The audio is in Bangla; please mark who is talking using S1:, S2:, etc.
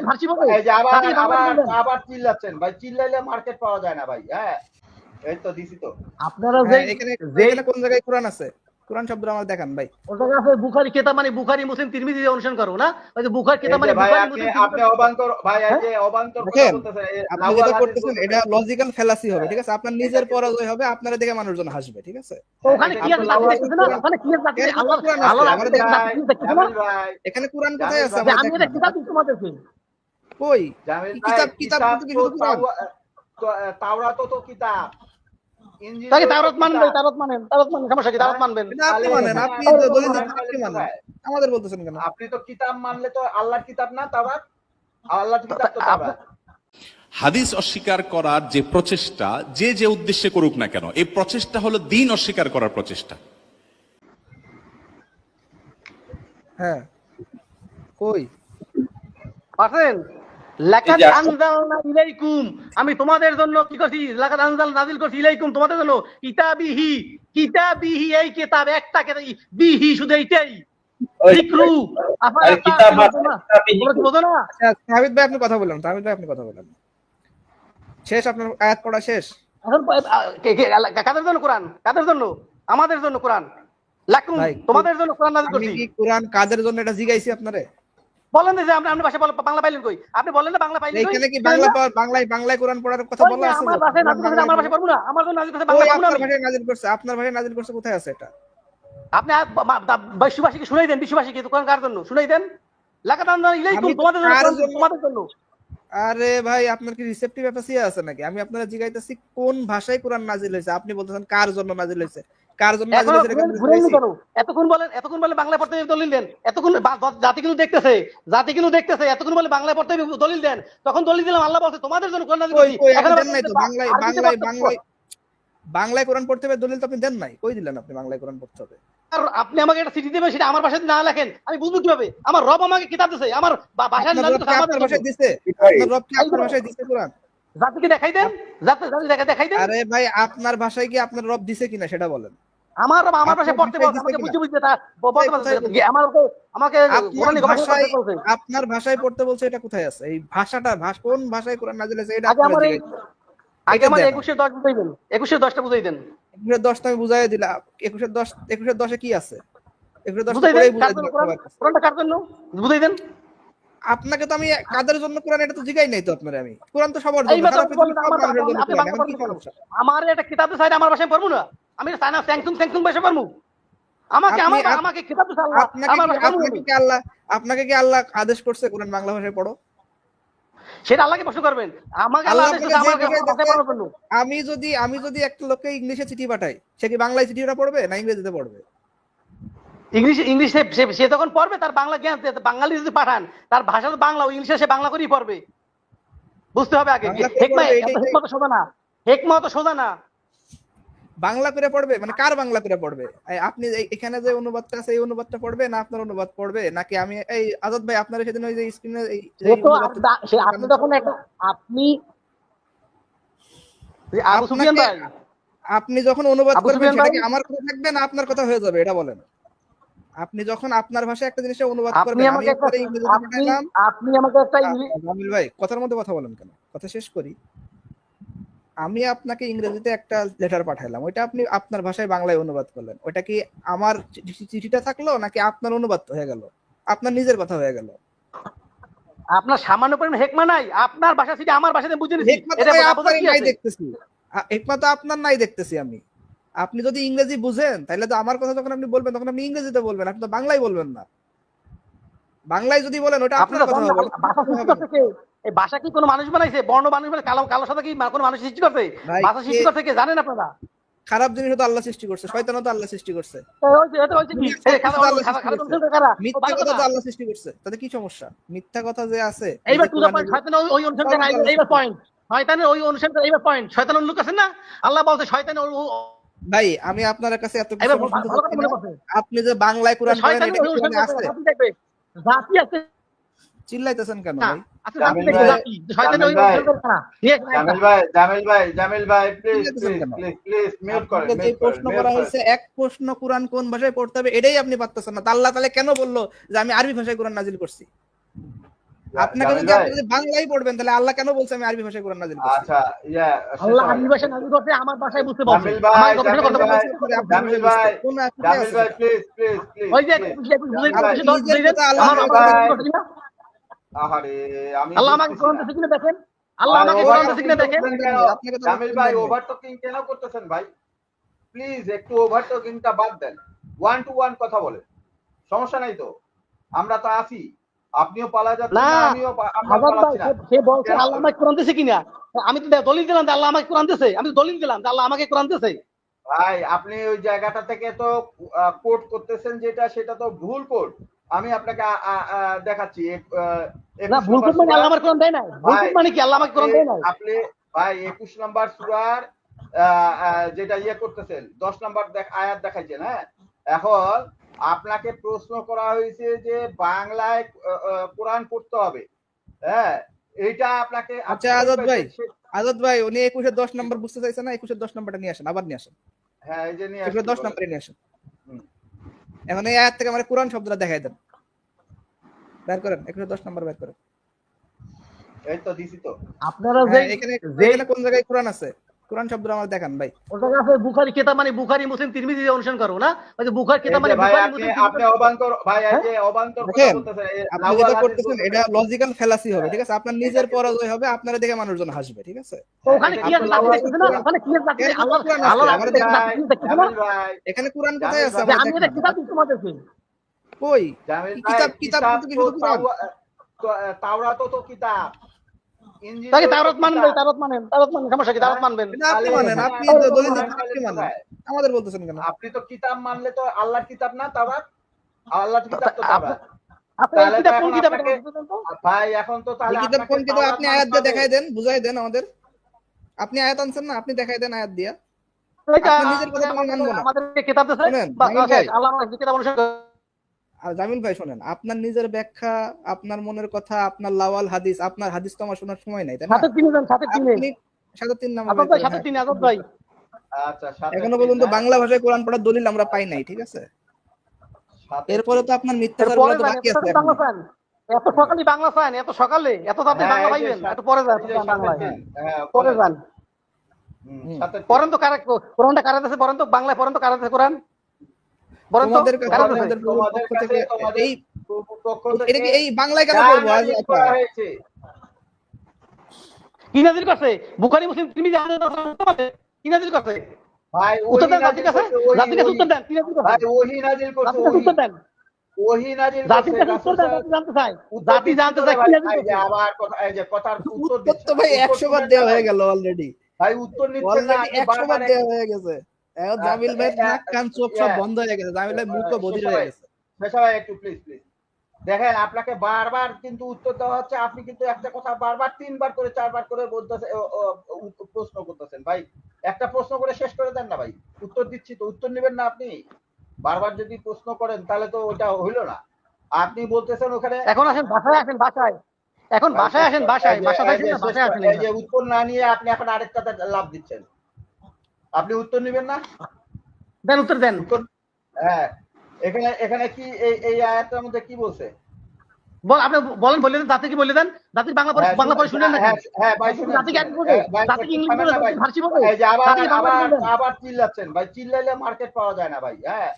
S1: ফার্সি বলে?
S2: এই যে আবার
S1: জাতিকে বাংলা
S2: আবার
S1: বলবেন?
S2: আবার চিল্লাচ্ছেন ভাই, চিল্লাইলে মার্কেট পাওয়া যায় না ভাই। হ্যাঁ এই তো দিছি তো।
S1: আপনারা যে
S3: এখানে কোন জায়গায় কোরআন আছে? কোরআন শব্দ আমার দেখান ভাই।
S1: ওটা আছে বুখারী কিতাব মানে বুখারী মুসলিম তিরমিজি অনুসরণ করো না, ওই যে বুখারী কিতাব মানে
S2: ভাই
S1: বুখারী
S2: আপনি
S1: মুসলিম
S2: আপনি অবান্তর ভাই, এই যে অবান্তর কথা
S3: দেখেন
S2: বলতেছেন,
S3: আপনি যেটা করতেছেন এটা লজিক্যাল ফ্যালাসি হবে, ঠিক আছে? আপনার নিজের পরাজয় হবে, আপনারা দেখে মানুষজন হাসবে, ঠিক আছে?
S1: ওখানে কি আছে জাতি দেখতেছ না? ওখানে কি আছে জাতি? আল্লাহ আল্লাহ
S3: আমাদের
S1: জাতি দেখতেছ না?
S3: এখানে কোরআন কোথায় আছে?
S1: যে
S3: আমরা
S1: আমি এটা কিতাব তোমাদেরকে
S3: কই
S2: জামিল ভাই
S3: কিতাব কিতাব কিন্তু কোরআন।
S2: তাওরাত তো কিতাব, ইনজিল
S1: তাকে তাওরাত মানেন ভাই, তাওরাত মানেন সমস্যা কি? তাওরাত মানবেন।
S3: আপনি মানেন, আপনি দলিল দিচ্ছেন, আপনি মানেন, আমাদের বলতেছেন কেন?
S2: আপনি তো কিতাব মানলে তো আল্লাহর কিতাব না তাওরাত? আল্লাহর কিতাব তো তাওরাত।
S4: হাদিস অস্বীকার করার যে প্রচেষ্টা, যে যে উদ্দেশ্যে করুক না কেন, এই প্রচেষ্টা হলো দ্বীন অস্বীকার করার প্রচেষ্টা।
S3: হ্যাঁ কই
S1: পাছেন লাকাদ আনজালনা ইলাইকুম, আমি তোমাদের জন্য কি করছি? লাকাদ আনজাল নাজিল করছি ইলাইকুম তোমাদের জন্য কিতাবিহি, কিতাবিহি এই কিতাব একটা কিতাব, বিহি শুধু এইটাই যিকরু আফারা কিতাবিহি বোঝো না?
S3: আচ্ছা সাবিত ভাই আপনি কথা বলেন, সাবিত ভাই আপনি কথা বলেন, শেষ আপনার আয়াত পড়া শেষ।
S1: এখন কাদের জন্য কোরআন? কাদের জন্য? আমাদের জন্য কোরআন। লাকুম তোমাদের জন্য কোরআন নাযিল করছি।
S3: আমি কি কোরআন কাদের জন্য এটা জিগাইছি আপনারে?
S1: বলেন যে আপনি ভাষা বাংলা পাইলেন কই? আপনি বলেন না বাংলা পাইলেন কই?
S3: এখানে কি বাংলায় কোরআন পড়ার কথা বলা আছে?
S1: আমার ভাষায় নাযিল করছে, আমার ভাষায় পড়বো না? আমার জন্য নাযিল করছে, বাংলা পড়বো না?
S3: আপনার ভাষায় নাযিল করছে, আপনার ভাষায় নাযিল করছে, কোথায় আছে এটা?
S1: আপনি বিশ্ববাসীকে শুনাই দেন, বিশ্ববাসীকে কোরআন কার জন্য শুনাই দেন? লাকাদ আনজালনা ইলাইকুম তোমাদের জন্য, তোমাদের জন্য।
S3: আরে ভাই আপনার কি রিসেপটিভ অ্যাপাসিয়া আছে নাকি? আমি আপনারা জিগাইতেছি কোন ভাষায় কোরআন নাযিল হয়েছে, আপনি বলতেছেন কার জন্য নাযিল হয়েছে, কার জন্য নাযিল হয়েছে এটা
S1: ঘুরেননি কেন? এতক্ষণ বলে বাংলা পড়তে দলিল দেন, এতক্ষণ জাতি কিন্তু দেখতেছে, এতক্ষণ বলে বাংলা পড়তে দলিল দেন, তখন দলিল দিলাম আল্লাহ বলছে তোমাদের জন্য কোরআন নাযিল করছি।
S3: এখন দেন নাই তো বাংলায় কোরআন পড়তে হবে, দলিল তো আপনি দেন নাই, কই দিলেন আপনি বাংলায় কোরআন পড়তে হবে?
S1: আর আপনি আমাকে একটা চিঠি দেবেন, সেটা আমার ভাষায় না লেখেন, আমি বুঝবো কিভাবে? আমার রব আমাকে কিতাব দিয়েছে, আমার ভাষায় নাযিল করছে,
S3: আপনার ভাষায় দিছে, আপনার রব কি আপনার ভাষায় দিছে কোরআন?
S1: জাতিকে দেখাই দেন, জাতি দেখাই দেন।
S3: আরে ভাই আপনার ভাষায় কি আপনার রব দিছে কিনা সেটা বলেন।
S1: আমার রব আমার ভাষায় পড়তে বলছে, আমাকে বুঝতে তা বলতে বলছে, আমাকে
S3: আপনার ভাষায় পড়তে বলছে, এটা কোথায় আছে? এই ভাষাটা কোন ভাষায় কোরআন নাযিল হয়েছে এটা
S1: আগে আমার 21-10 বুঝাই দেন, 21-10টা বুঝাই দেন।
S3: 21-10 আমি বুঝাই দিলাম। 21-10 কি আছে? 21-10
S1: বুঝাই
S3: পড়েই
S1: দেন
S3: বুঝাই দিলাম।
S1: কোরআনটা কার জন্য বুঝাই দেন।
S3: আপনাকে তো আমি কাদের জন্য কোরআন এটা তো জিগাই নাই তো আপনারে আমি। কোরআন তো সবার জন্য, সারা পৃথিবীর সব মানুষের জন্য কোরআন। এখন কি সমস্যা?
S1: আমার একটা কিতাব চাই, আমার ভাষায় পড়বো না? আমি চাইনা স্যাংসুং ভাষায় পড়বো? আমাকে কিতাব দিছে আল্লাহ, আমার ভাষায়
S3: আপনাকে কি আল্লাহ আদেশ করছে কোরআন বাংলা ভাষায় পড়ো?
S1: সেটা আল্লাহকে প্রশ্ন করবেন। আমাকে আল্লাহ আদেশ করছে আমার ভাষায় পড়ার জন্য।
S3: আমি যদি একটা লোককে ইংলিশে চিঠি পাঠাই, সে কি বাংলায় চিঠিটা পড়বে না ইংরেজিতে পড়বে?
S1: ইংলিশে সে যখন পড়বে তার বাংলা জ্ঞান, বাঙালি যদি পাঠান তার ভাষা তো বাংলা, ইংলিশে সে বাংলা করেই পড়বে। বুঝতে হবে আগে। হেকমত সোজা না,
S3: বাংলা করে পড়বে মানে কার বাংলা করে পড়বে? আপনি এখানে যে অনুবাদটা আছে এই অনুবাদটা পড়বে না আপনার অনুবাদ পড়বে, নাকি আমি এই আজাদ ভাই আপনার সেদিন ওই যে স্ক্রিনে
S1: আপনি যখন আবু সুফিয়ান ভাই,
S3: আপনি যখন অনুবাদ করবেন সেটা কি আমার কথা থাকবে না আপনার কথা হয়ে যাবে? এটা বলেন। আপনি যখন আপনার ভাষায় একটা জিনিস অনুবাদ করবেন, আমি ইংরেজিতে পাঠাইলাম,
S1: আপনি আমাকে একটা
S3: জামিল ভাই কথার মধ্যে কথা বলেন কেন? কথা শেষ করি। আমি আপনাকে ইংরেজিতে একটা লেটার পাঠাইলাম, ওইটা আপনি আপনার ভাষায় বাংলায় অনুবাদ করলেন, ওইটা কি আমার চিঠিটা থাকলো নাকি আপনার অনুবাদ হয়ে গেল, আপনার নিজের কথা হয়ে গেল?
S1: আপনার সামান্য পরিমাণ হেকমা নাই, আপনার ভাষা থেকে আমার ভাষাতে বুঝে নিছি।
S3: এটা আপনার নাই দেখতেছি, হেকমা তো আপনার নাই দেখতেছি আমি। আপনি যদি ইংরেজি বুঝেন তাহলে তো আমার কথা যখন আপনি বলবেন তখন আপনি ইংরেজিতে বলবেন, আপনি তো বাংলায় বলবেন না। বাংলায় যদি বলেন ওটা আপনার কথা হবে।
S1: এই ভাষা কি কোনো মানুষ বানাইছে? বর্ণ মানুষ বানাইছে? কালো সাদা কি কোনো মানুষ সৃষ্টি করছে? ভাষা সৃষ্টি করতে কে জানেন আপনারা?
S3: খারাপ জিনিস তো আল্লাহ সৃষ্টি করছে, শয়তানও তো আল্লাহ সৃষ্টি করছে, মিথ্যা কথা তো আল্লাহ সৃষ্টি করছে, তাতে কি সমস্যা? মিথ্যা কথা যে আছে
S1: এইবার টু দ্য পয়েন্ট, শয়তানের ওই অনুসরণ এইবার পয়েন্ট, শয়তানের ওই অনুসরণ এইবার পয়েন্ট, শয়তানের লোক আছে না? আল্লাহ বলছে শয়তানের।
S3: ভাই আমি আপনার কাছে এত কিছু আপনি যে বাংলায় কোরআন পড়েন এটা কি আছে?
S1: জাতি আছে,
S3: চিল্লাইতেছেন কেন ভাই? এক প্রশ্ন কোরআন কোন ভাষায় পড়তে হবে এটাই আপনি পারতেছেন না। আল্লাহ তাআলা কেন বললো যে আমি আরবি ভাষায় কোরআন নাজিল করছি? আপনাকে
S2: জামিল
S3: যদি
S2: ভাই,
S3: আপনি যদি বাংলাই পড়বেন তাহলে আল্লাহ কেন বলছে আমি আরবি ভাষায় কোরআন নাযিল করছি?
S2: আচ্ছা ইয়া
S1: আল্লাহ আরবি ভাষায় নাযিল করতে আমার ভাষায় বুঝতে বলছে।
S2: জামিল ভাই,
S1: আমার কথা
S2: জামিল
S1: কথা
S2: ভাই,
S1: বলছে।
S2: জামিল ভাই,
S3: কোন আয়াতে
S2: জামিল
S3: আছে
S2: ভাই,
S3: সেটা?
S2: প্লিজ প্লিজ প্লিজ
S1: ওই যে
S2: জামিল ভাই,
S3: আপনি নিজের কথা আল্লাহ
S1: আমার
S2: জামিল
S1: আমার
S2: ভাই,
S1: কথা বুঝতে না?
S2: আহারে আমি
S1: আল্লাহ আমাকে
S2: বুঝতেছি
S1: কোরআন
S2: না।
S1: দিয়েছে কিনা দেখেন, আল্লাহ
S2: ভাই,
S1: আমাকে কোরআন দিয়েছে কিনা দেখেন।
S2: overtalking কেন?
S3: আপনাকে তো
S2: জামিল ভাই
S3: বললাম।
S2: ওভারটকিং কেন করতেছেন ভাই? প্লিজ একটু ওভারটকিংটা বাদ দেন, 1 to 1 কথা বলেন, সমস্যা নাই তো, আমরা তো আছি, আপনিও পালা যাচ্ছেন
S1: না
S2: না, আমিও
S1: আজাদ ভাই
S2: পালাচ্ছি না।
S1: সে বলছে
S2: কেন?
S1: আল্লাহ আমাকে কোরআন দিয়েছে কিনা। আমি তো দলিল দিলাম যে আল্লাহ আমাকে কোরআন দিয়েছে, আমি তো দলিল দিলাম যে আল্লাহ আমাকে কোরআন দিয়েছে।
S2: ভাই আপনি ওই জায়গাটা থেকে তো কোট করতেছেন যেটা, সেটা তো ভুল কোট। আমি আপনাকে দেখাচ্ছি
S1: না
S2: 21
S1: ভুল
S2: নম্বর
S1: কোট মানে
S2: সূরা।
S1: আল্লাহ আমার কোরআন দেয় নাই, ভুল
S2: ভাই
S1: কোট মানে কি আল্লাহ আমাকে কোরআন দেয় নাই।
S2: আপনি ভাই 21 নম্বর সূরার যেটা ইয়ে করতেছেন 10 নম্বর আয়াত দেখাইছেন। হ্যাঁ, এখন আপনাকে প্রশ্ন করা হয়েছে যে বাংলায় কোরআন পড়তে হবে। হ্যাঁ, এইটা আপনাকে
S3: আচ্ছা আজাদ ভাই উনি 21-10 নম্বর বুঝতে চাইছেন না? 21-10 নম্বরটা নিয়ে আসেন, আবার নিয়ে আসেন।
S2: হ্যাঁ, এই যে নিয়ে
S3: 21-10 নম্বরে নিয়ে আসেন।
S2: হুম।
S3: এখন এই আয়াত থেকে আমার কোরআন শব্দটা দেখাই দেন, বের করেন। 21-10 নম্বর বের করেন।
S2: এই তো দিছি তো।
S1: আপনারা যে
S3: হ্যাঁ, এখানে কোন জায়গায় কোরআন আছে? কোরআন শব্দটা আমার দেখান ভাই।
S1: ওটা আছে বুখারী কিতাব মানে বুখারী মুসলিম তিরমিজি দিয়ে অনুসরণ করো না, ওই যে বুখারী কিতাব মানে
S2: ভাই
S1: বুখারী
S2: আপনি
S1: মুসলিম
S2: আপনি অবান্তর ভাই, এই যে অবান্তর কথা
S3: দেখেন,
S2: বলতেছেন,
S3: আপনি যেটা করতেছেন এটা লজিক্যাল ফ্যালাসি হবে, ঠিক আছে? আপনার নিজের পরাজয় হবে, আপনারা দেখে মানুষজন হাসবে, ঠিক আছে?
S1: তো ওখানে কি আছে জাতি দেখতেছে না, ওখানে কি আছে জাতি, আল্লাহ আল্লাহ
S3: আমাদের
S1: জাতি দেখতেছে না।
S2: জামিল ভাই,
S3: এখানে কোরআন কোথায় আছে?
S1: যে
S3: আমরা
S1: আমি এটা কিতাব দিচ্ছি তোমাদেরকে।
S3: কই
S2: জামিল ভাই,
S3: কিতাব
S2: কিতাব
S3: কিন্তু
S2: তো
S3: কিছু কোরআন।
S2: তাওরাত তো কিতাব, ইনজিল
S1: তাকে
S2: তো
S1: তাওরাত মানবেন,
S2: কিতাব।
S1: তাওরাত মানেন সমস্যা কি, তাওরাত মানবেন।
S3: এটা আপনি মানেন, আপনি তো দলিল দিচ্ছেন, আপনি মানেন, আমাদের বলতেছেন কেন?
S2: আপনি তো কিতাব মানলে তো আল্লাহর কিতাব না তাওরাত? আল্লাহর কিতাব তো তাওরাত।
S1: আপনার
S2: তাহলে
S1: কিতাব
S2: তো
S1: কোন
S2: এখন
S1: কিতাব
S2: আপনাকে ভাই এখন তো
S3: এই
S2: তাহলে
S3: কিতাব
S2: আপনাকে
S3: কোন কিতাব?
S2: তাওরাত
S3: আপনি আয়াত দিয়ে
S2: মানতে
S3: দেখাই
S2: হবে।
S3: দেন, বুঝাই দেন আমাদের। আপনি আয়াত আনছেন না, আপনি দেখাই দেন আয়াত দিয়া।
S1: এটা
S3: আপনি নিজের কথা আমি মানবো না।
S1: আমাদেরকে কিতাব দিয়েছে,
S3: শুনেন,
S1: বাস
S3: জামিল ভাই।
S1: আল্লাহ আমাকে কিতাব অনুসরণ করো।
S3: আর জামিল ভাই শোনেন, আপনার নিজের ব্যাখ্যা, আপনার মনের কথা, আপনার লাওয়াল হাদিস, আপনার হাদিস তো আমার শোনার সময় নাই, তাই না?
S1: সাথে তিনে যান, সাথে তিনে
S3: আপনি 3 নাম্বার
S1: আজাদ ভাই, সাথে তিনে আজাদ ভাই।
S2: আচ্ছা, সাথে
S3: এখনো পর্যন্ত
S2: তিন,
S3: বাংলা ভাষায় কোরআন পড়ার দলিল আমরা পাই নাই, ঠিক আছে?
S2: সাথে
S3: এরপরে তো আপনার মিথ্যাচারগুলো
S1: পরে
S3: তো
S1: যান,
S3: বাকি
S1: এত
S3: আছে
S1: বাংলা
S3: এখনো।
S1: চান, এত সকালে বাংলা চান, এত সকালে এত তাড়াতাড়ি
S2: হ্যাঁ,
S1: বাংলা
S2: এই যে
S1: পাইবেন, এত পরে যান
S2: এই যে সাথে
S1: বাংলায়।
S2: তিন, হ্যাঁ,
S1: পরে যান,
S2: সাথে তিন।
S1: পড়েন তো কোরআনটা কারা দিয়েছে, পড়েন তো বাংলায়, পড়েন তো কারা দিয়েছে কোরআন, বলেন তো
S3: তোমাদের কাছে
S1: কারা
S3: আমাদের
S1: দিয়েছে।
S2: তোমাদের
S3: পক্ষ
S2: কাছে
S3: থেকে
S2: তোমাদের
S3: এই
S2: পক্ষ
S3: এটা কি
S2: থেকে
S3: এই বাংলায় কেন
S2: যা
S3: পড়বো?
S2: নালিশ
S3: আচ্ছা,
S2: করা হয়েছে,
S1: কি নাজিল করছে? বুখারী মুসলিম তিরমিজি কি নাজিল করছে?
S2: ভাই
S1: উত্তর
S2: ওহী
S1: দেন
S2: নাজিল
S1: জাতির কাছে,
S2: করছে, ওহী,
S1: জাতির কাছে
S2: ওহী।
S1: উত্তর দেন, কি নাজিল করছে?
S2: ভাই ওহী নাজিল করছে,
S1: জাতির কাছে
S2: ওহী,
S1: উত্তর দেন,
S2: ওহী নাজিল
S1: জাতির
S2: করছে,
S1: কাছে উত্তর দেন,
S2: রাসূল
S1: জাতি জানতে চায়,
S2: উত্তর
S1: জাতি
S2: দিচ্ছি
S1: জানতে
S2: তো
S1: চায়
S2: ভাই,
S1: কি নাজিল
S2: এই যে
S1: করছে।
S2: আবার কথা, এই যে কথার উত্তর
S3: উত্তর
S2: দিচ্ছে
S3: তো
S2: না,
S3: ভাই
S2: উত্তর
S3: 100 বার
S2: শুনেন
S3: দেওয়া
S2: না
S3: হয়ে
S2: ভাই।
S3: গেল অলরেডি।
S2: ভাই উত্তর নিচ্ছেন না,
S3: অলরেডি
S2: আপনি
S3: 100 বার
S2: বারবার
S3: দেওয়া হয়ে গেছে। এখন জামিল ভাই নাক কান চোখ সব বন্ধ হয়ে গেছে, জামিল ভাই মুখও বধির হয়ে গেছে।
S2: ভাই একটু প্লিজ প্লিজ দেখেন, আপনাকে বারবার কিন্তু উত্তর দেওয়া হচ্ছে, আপনি কিন্তু একটা কথা বারবার 3 বার করে 4 বার করে বলতেছেন, প্রশ্ন করতেছেন। ভাই একটা প্রশ্ন করে শেষ করে দেন না ভাই, উত্তর দিচ্ছি তো, উত্তর নেবেন না আপনি? বারবার যদি প্রশ্ন করেন তাহলে তো ওটা হইল না। আপনি বলতেছেন ওখানে,
S1: এখন আসেন ভাষায়, আসেন ভাষায়, এখন ভাষায় আসেন, ভাষায় ভাষা
S2: এই যে
S1: ভাষায় আসেন।
S2: এই যে উত্তর না নিয়ে আপনি এখন আরেকটাতে লাভ দিচ্ছেন, আপনি উত্তর নেবেন না?
S1: দেন উত্তর দেন।
S2: উত্তর, হ্যাঁ, এখানে এখানে কি এই আয়াতের মধ্যে কি বলছে?
S1: বল, আপনি বলেন, বলে দেন, জাতি কি বলে দেন, জাতির বাংলা পড়ে, বাংলা পড়ে শুনেন না।
S2: হ্যাঁ ভাই শুনেন,
S1: জাতি কি এক বলে, জাতি কি ইংলিশ বলে, জাতি কি ফার্সি বলে,
S2: এই যে আবার
S1: জাতি কি বাংলা বলে?
S2: আবার চিল্লাচ্ছেন ভাই, চিল্লাইলে মার্কেট পাওয়া যায় না ভাই। হ্যাঁ,